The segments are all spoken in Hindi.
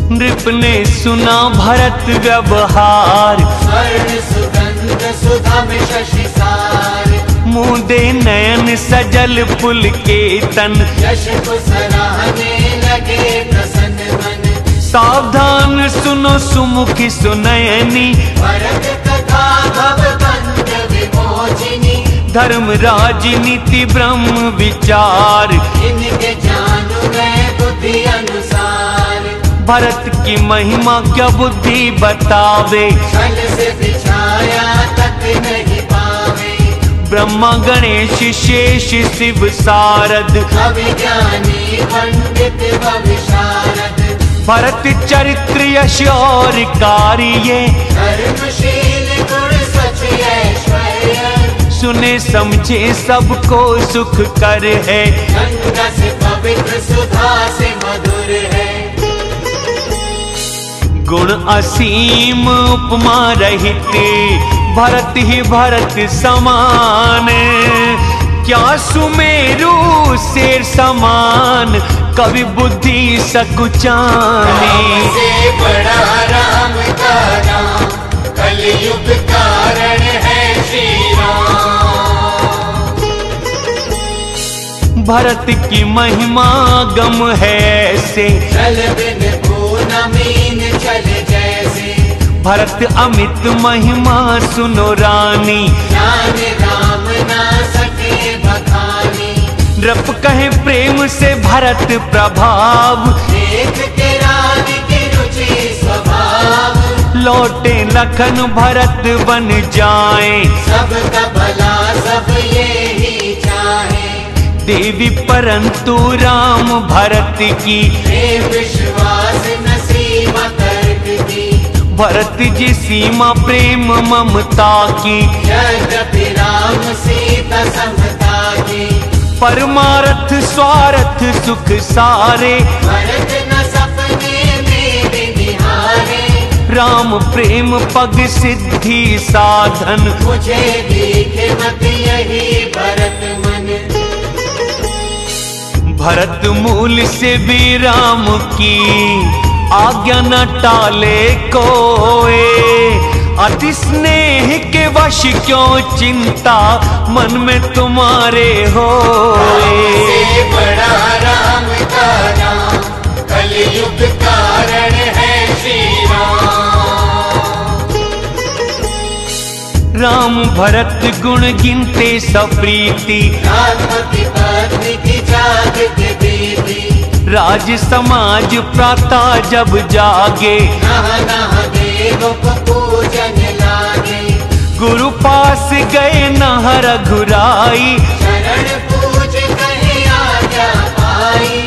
नृप ने सुना भरत व्यवहार, स्वर्ण सुगंध सुधा में शशि सार। मूंदे नयन सजल पुलकेतन, यश को सराहने लगे प्रसन्न मन। सावधान सुनो सुमुखी सुनयनी, भरत कथा भवबंध विमोचिनी। धर्म राजनीति ब्रह्म विचार, इनके जानू मैं बुद्धि अनुसार। भरत की महिमा क्या बुद्धि बतावे, छल से बिछाया तक नहीं पावे। ब्रह्मा गणेश शेष शिव सारद, अभिज्ञानी पंडित व विशारद। भरत चरित्र यश और कार्य, धर्मशील गुण सच ऐश्वर्य। सुने समझे सबको सुख कर है, गंगा से पवित्र सुधा से मधुर है। गुण असीम उपमा रहित, भरत ही भरत समान। क्या सुमेरु शेर समान, कवि बुद्धि सकुचानी। राम से बड़ा राम का नाम, कलयुग कारण है श्री राम। भरत की महिमा गम है ऐसे, जल बिन पूना मीन चले जैसे। भरत अमित महिमा सुनो रानी, ज्ञान राम ना सके बखानी। नृप कहे प्रेम से भरत प्रभाव, देख के रानी की रुचि स्वभाव। लौटे लखन भरत बन जाए, सबका भला सब यही चाहे। देवी परंतु राम भरत की, प्रेम विश्वास न सीमा तर्क की। भरत जी सीमा प्रेम ममता की। यद्यपि राम सीता समता की। परमारथ स्वार्थ सुख सारे, भरत न सपने में भी निहारे। राम प्रेम पग सिद्धि साधन, मुझे दिखे मत यही भरत मन। भरत मूल से भी राम की, आज्ञा न टाले कोए। अति स्नेह के वश क्यों चिंता, मन में तुम्हारे होए। से बड़ा राम का नाम, कलयुग कारण है श्री राम। राम भरत गुण गिनते सप्रीति, रामपति पत्नी की जागती दीदी। राज समाज प्रातः जब जागे, नहा नहा देवों को पूजन लागे। गुरु पास गए नह रघुराई, शरण पूज कहीं आज्ञा पाई।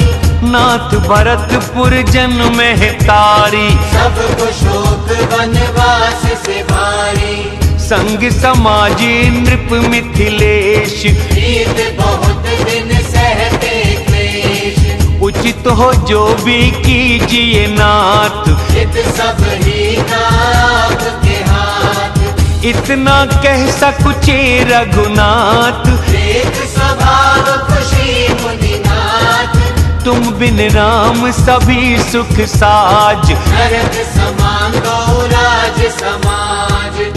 नाथ भरतपुर जन्म है तारी। सबको शोक वनवास से भारी। संग समाजी नृप मिथिलेश, प्रीत बहुत दिन सहते क्लेश। उचित हो जो भी कीजिए नाथ, हित सब ही नाथ के हाथ। इतना कह सकुचे रघुनाथ। देख स्वभाव खुशी मुनिनाथ। तुम बिन राम सभी सुख साज, नरक समान गौराज समाज।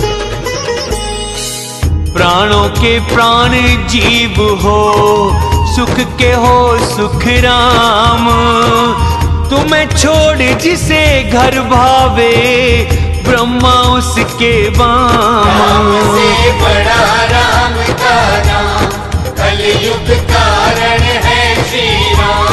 प्राणों के प्राण जीव हो, सुख के हो सुख राम। तुम्हें छोड़ जिसे घर भावे, ब्रह्मा उसके वाम। राम से बड़ा राम का नाम, कलयुग कारण है श्री राम।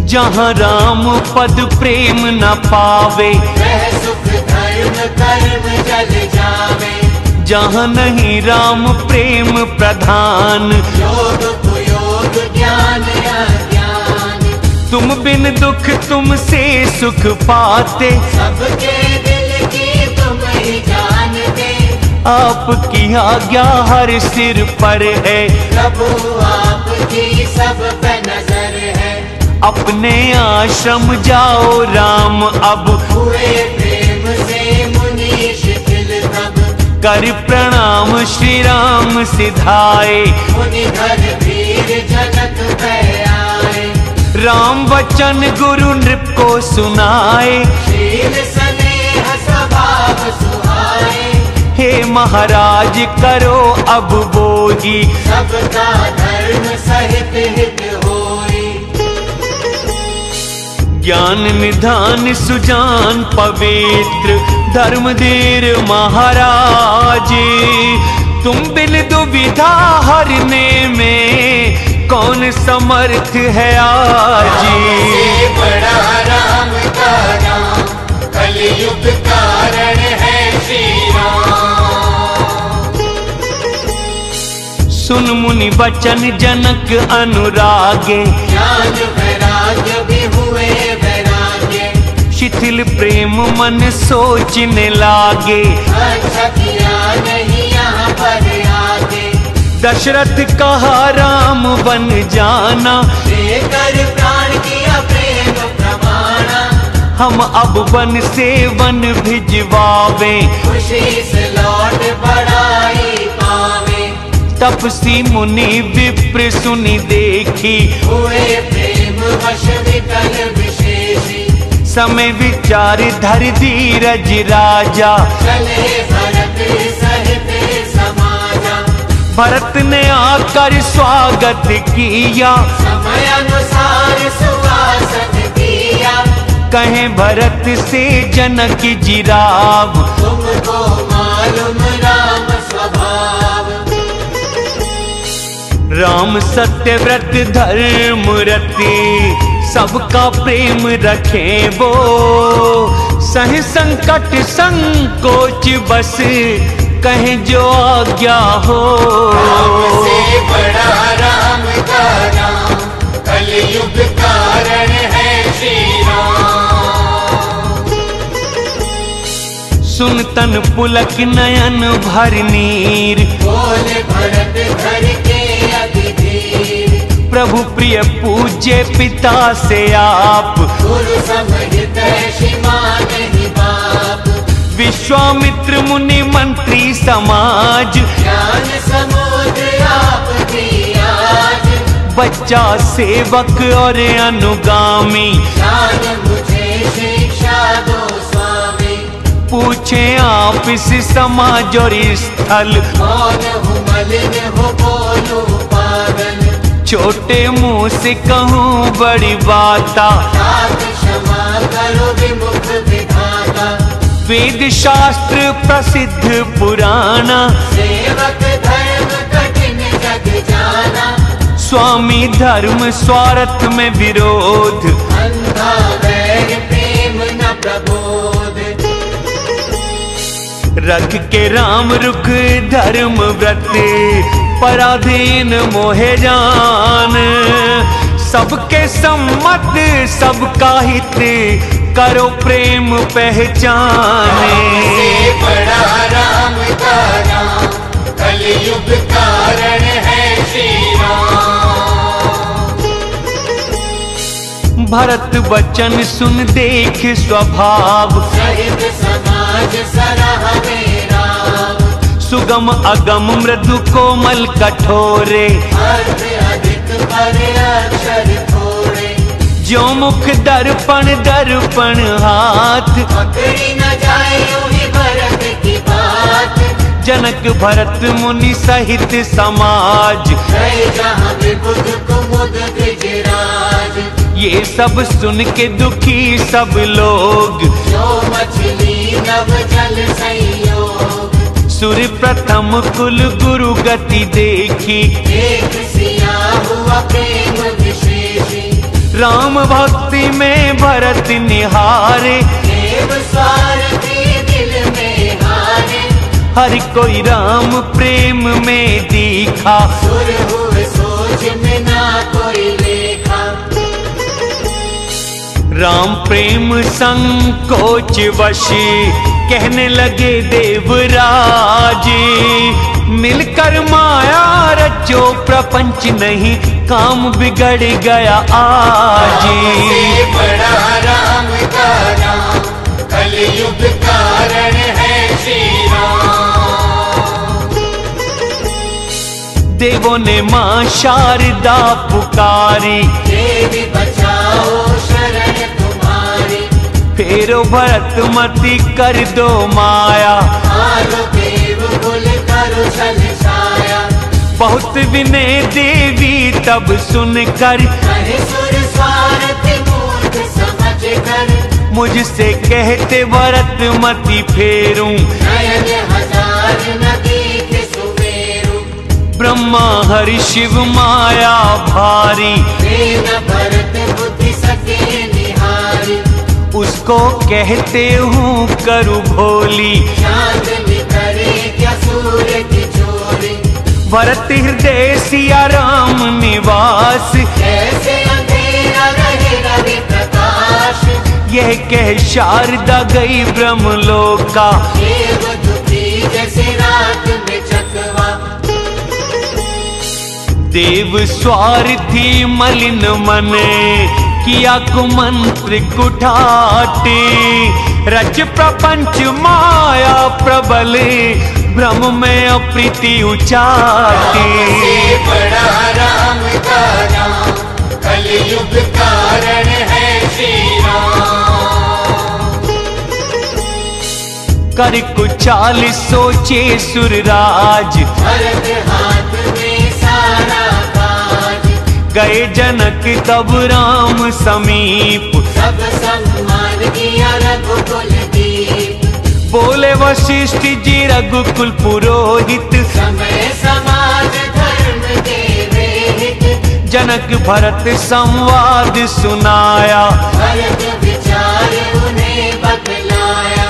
जहाँ राम पद प्रेम न पावे, वह सुख धर्म कर्म जल जावे। जहाँ नहीं राम प्रेम प्रधान, योग कुयोग ज्ञान अज्ञान। तुम बिन दुख तुमसे सुख पाते, सबके दिल की तुम ही जानते। आपकी आज्ञा हर सिर पर है, प्रभु आपकी सब पे नजर है। अपने आश्रम जाओ राम अब, हुए प्रेम से मुनि शिथिल तब। कर प्रणाम श्री राम सिधाए। मुनि घर वीर जगत पे आए। राम वचन गुरु नृप को सुनाए, शील स्नेह स्वभाव सुहाए। हे महाराज करो अब बोही, सबका धर्म सहित हित होई। ज्ञान निधान सुजान पवित्र धर्मधीर महाराज, तुम बिन दुविधा हरने में कौन समर्थ है आज। से बड़ा राम का नाम, कलयुग कारण है श्री राम। सुन मुनि वचन जनक अनुरागे, ज्ञान वैराग्य भी हुए वैराग्य। शिथिल प्रेम मन सोचने लागे, अच्छा किया नहीं यहाँ पर आगे। दशरथ कहा राम बन जाना, लेकर प्राण किया प्रेम प्रमाणा। हम अब वन से वन भिजवावे, खुशी से लौट बढ़ाई पावे। तपसी मुनि विप्र सुनि देखी, हुए प्रेम वश विकल विशेषी। समय विचार धर धीरज राजा, चले भरत सहित समाजा। भरत ने आकर स्वागत किया, समय अनुसार सुवासन दिया। कहे भरत से जनक जी राव, तुमको मालूम राम स्वभाव। राम सत्यव्रत धर्म रति, सबका प्रेम रखे वो। सह संकट संकोच बस, कहे जो आज्ञा हो। राम से बड़ा राम का नाम, कलयुग कारण है श्री राम। सुन तन पुलक नयन भर नीर, बोले भरत घर के अतिधीर। प्रभु प्रिय पूज्य पिता से आप, गुरु समहित श्रीमान ही बाप। विश्वामित्र मुनि मंत्री समाज, ज्ञान समुद्र आप भी आज। बच्चा सेवक और अनुगामी, ज्ञान मुझे शिक्षा दो स्वामी। पूछे आप इस समाज और स्थल, कौन हूँ मलिन हो बोलूं पागल। छोटे मुंह से कहूँ बड़ी बाता, तात क्षमा करो विमुख विधाता। वेद शास्त्र प्रसिद्ध पुराना, सेवक धर्म कठिन जग जाना। स्वामी धर्म स्वार्थ में विरोध, अंधा वैर प्रेम न प्रबोध। रख के राम रुख धर्म व्रत, पराधीन मोहे जान। सबके सम्मत सबका हित, करो प्रेम पहचाने। से बड़ा राम का नाम, कलयुग कारण है श्री राम। भरत वचन सुन देख स्वभाव, सहित समाज सराहने राम। सुगम अगम मृदु कोमल कठोरे, अर्थ अधिक पर अक्षर थोड़े। जो मुख दर्पण दर्पण हाथ, पकड़ी न जाए यूं भरत की बात। जनक भरत मुनि सहित समाज, गए जहाँ विबुध कुमुद गिरिराज। ये सब सुन के दुखी सब लोग, जो मछली नव जल संयोग। सुर प्रथम कुल गुरु गति देखी, एक सिया हुआ प्रेम विशेषी। राम भक्ति में भरत निहारे, देव स्वार्थी दिल में हारे। हर कोई राम प्रेम में दिखा, सुर हुए सोच में ना कोई लेखा। राम प्रेम संकोच वशी, कहने लगे देवराज। मिलकर माया रचो प्रपंच नहीं, काम बिगड़ गया आज। से बड़ा राम का नाम, कलयुग कारण है श्री राम। देवों ने मां शारदा पुकारी, देवी बचा हो भरत मति कर दो माया। आलो देव कुल करो छल छाया। बहुत विनय देवी तब सुनकर कहे सुर स्वार्थी मूर्ख समझ कर। मुझसे कहते भरत मति फेरूं। नयन हजार न देखे सुमेरु। ब्रह्मा हरि शिव माया भारी। प्रेम भरत बुद्धि सके निहारी। उसको कहते हूँ करु भोली। चांदनी करे क्या सूर्य की चोरी। भरत हृदय सिया राम निवास। ऐसे अंधेरा रहे रवि प्रकाश। यह कह शारदा गई ब्रह्मलोका। देव दुखी जैसे रात में चकवा। देव स्वार्थी मलिन मन किया कुमंत्र कुठाटे। रच प्रपंच माया प्रबल ब्रह्म में अप्रीति उचाटे। से बड़ा राम का नाम कलयुग कारण है श्री राम। कर कुचाल सोचे सुरराज। भरत हाथ में सारा काज। गए जनक तब राम समीप। सब सम्मान किया रघुकुल दीप। बोले वशिष्ठ जी रघुकुल पुरोहित। समय समाज धर्म देवे हित। जनक भरत संवाद सुनाया। भरत विचार उन्हें बतलाया।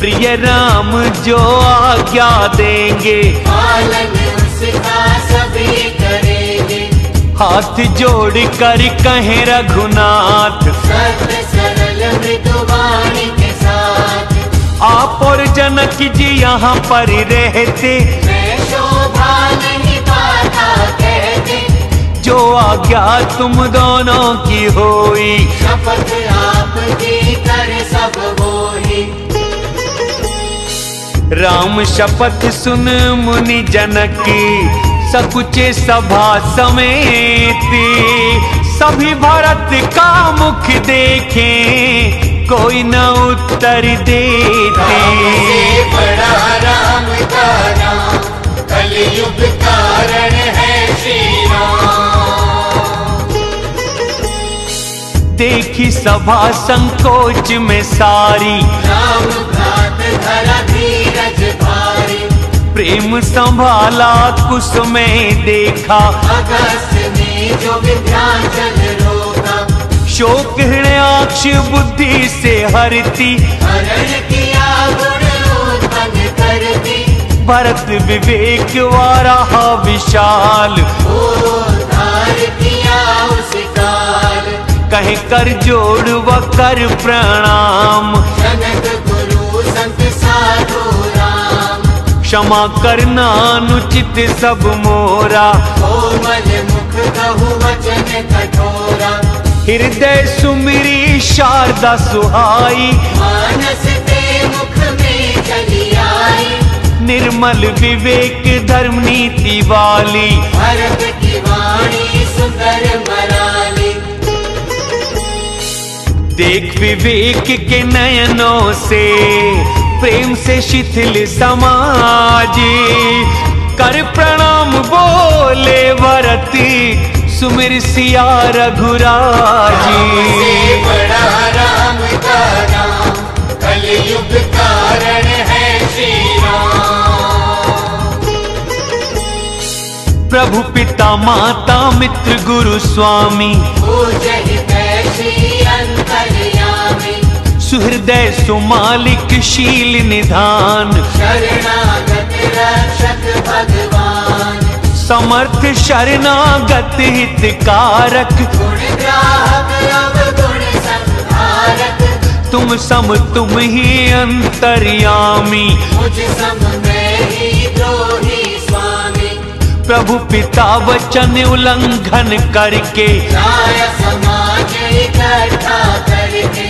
प्रिय राम जो आज्ञा देंगे। पालन उसका सभी करेंगे। हाथ जोड़ कर कहें रघुनाथ। सत्य सरल मृदुवाणी के साथ। आप और जनक जी यहाँ पर रहते। मैं शोभा नहीं पाता कहते। जो आज्ञा तुम दोनों की होई। शपथ आपकी कर सब वोही। राम शपथ सुन मुनि जनक। सकुचे सभा समेत। सभी भरत का मुख देखें कोई न उत्तर देते। से बड़ा राम का नाम कलयुग कारण है श्री राम। देखी सभा संकोच में सारी। राम भ्रात धरा धीरज भारी। प्रेम संभाला कुश में देखा। अगस्त ने जो विंध्याचल रोका। शोक हृदयाक्ष बुद्धि से हरती। हरण किया गुण उत्पन्न करती। भरत विवेक वाराहा विशाल। उद्धार किया उस काल। कहे कर जोड़ व कर प्रणाम। जनक गुरु संत साधु राम। क्षमा करना अनुचित सब मोरा। कोमल मुख कहु वचन कठोरा। हृदय सुमिरी शारदा सुहाई। मानस ते मुख में चली आई। निर्मल विवेक धर्म नीति वाली। भरत की वाणी सुंदर मराली। देख विवेक के नयनों से प्रेम से शिथिल समाज। कर प्रणाम बोले भरत सुमिर सिया रघुराज। से बड़ा राम का नाम कलयुग कारण है श्री राम। प्रभु पिता माता मित्र गुरु स्वामी। पूजहि कैसी अंतर्यामी। सुहृदय सुमालिक शील निधान। शरणागत रक्षक भगवान। समर्थ शरणागत हितकारक। गुण ग्राहक अवगुण संहारक। तुम सम तुम ही अंतर्यामी। मुझ सम में ही द्रोही स्वामी। प्रभु पिता वचन उल्लंघन करके। लाया समाज इकट्ठा करके।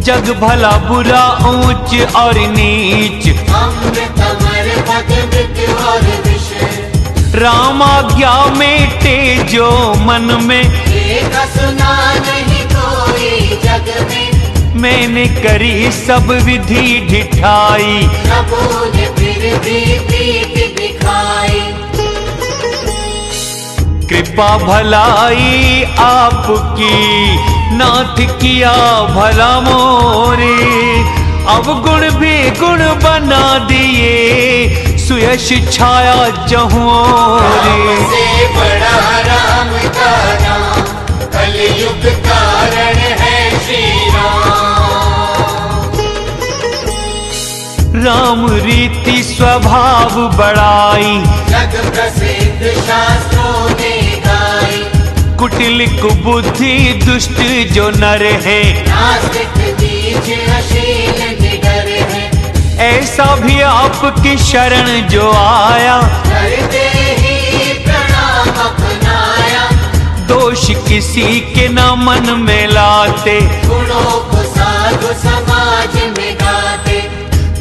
जग भला बुरा ऊंच और नीच। अमृत अमर पद मृत्यु और विषय। राम आज्ञा मेटे जो मन में। एक सुना नहीं कोई जग में। मैंने करी सब विधि ढिठाई, प्रभु ने फिर भी प्रीति दिखाई। कृपा भलाई आपकी नाथ किया भला मोरे, अवगुण भी गुण बना दिए, सुयश छाया जहुओरे। से बड़ा राम का नाम, कलयुग कारण है श्री राम। राम रीति स्वभाव बड़ाई, जग प्रसिद्ध शास्त्रों ने गाई। कुटिल कुबुद्धि दुष्ट जो नर है, नास्तिक नीच अशील निडर है। ऐसा भी आपकी शरण जो आया, करते ही प्रणाम अपनाया। दोष किसी के न मन में लाते, गुणों को साधु समाज में गाते।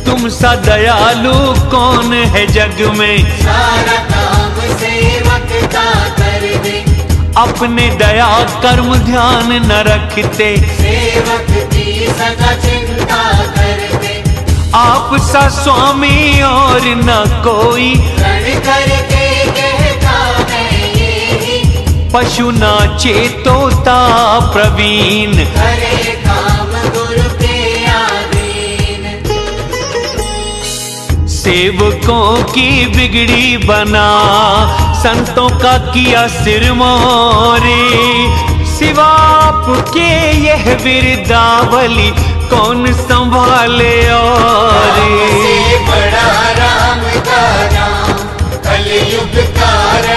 तुम सा दयालु कौन है जग में, सारा काम सेवक का कर दे। अपने दया कर्म ध्यान न रखते, सेवक की सदा चिंता करते। आप सा स्वामी और न कोई, रण करके कहता है यही। पशु ना चेतोता प्रवीण, करे काम गुरु के अधीन। सेवकों की बिगड़ी बना, संतों का किया सिर मोरे। सिवा आपके यह बिरदावली कौन संभाले और। से बड़ा राम का नाम, कलयुग कारण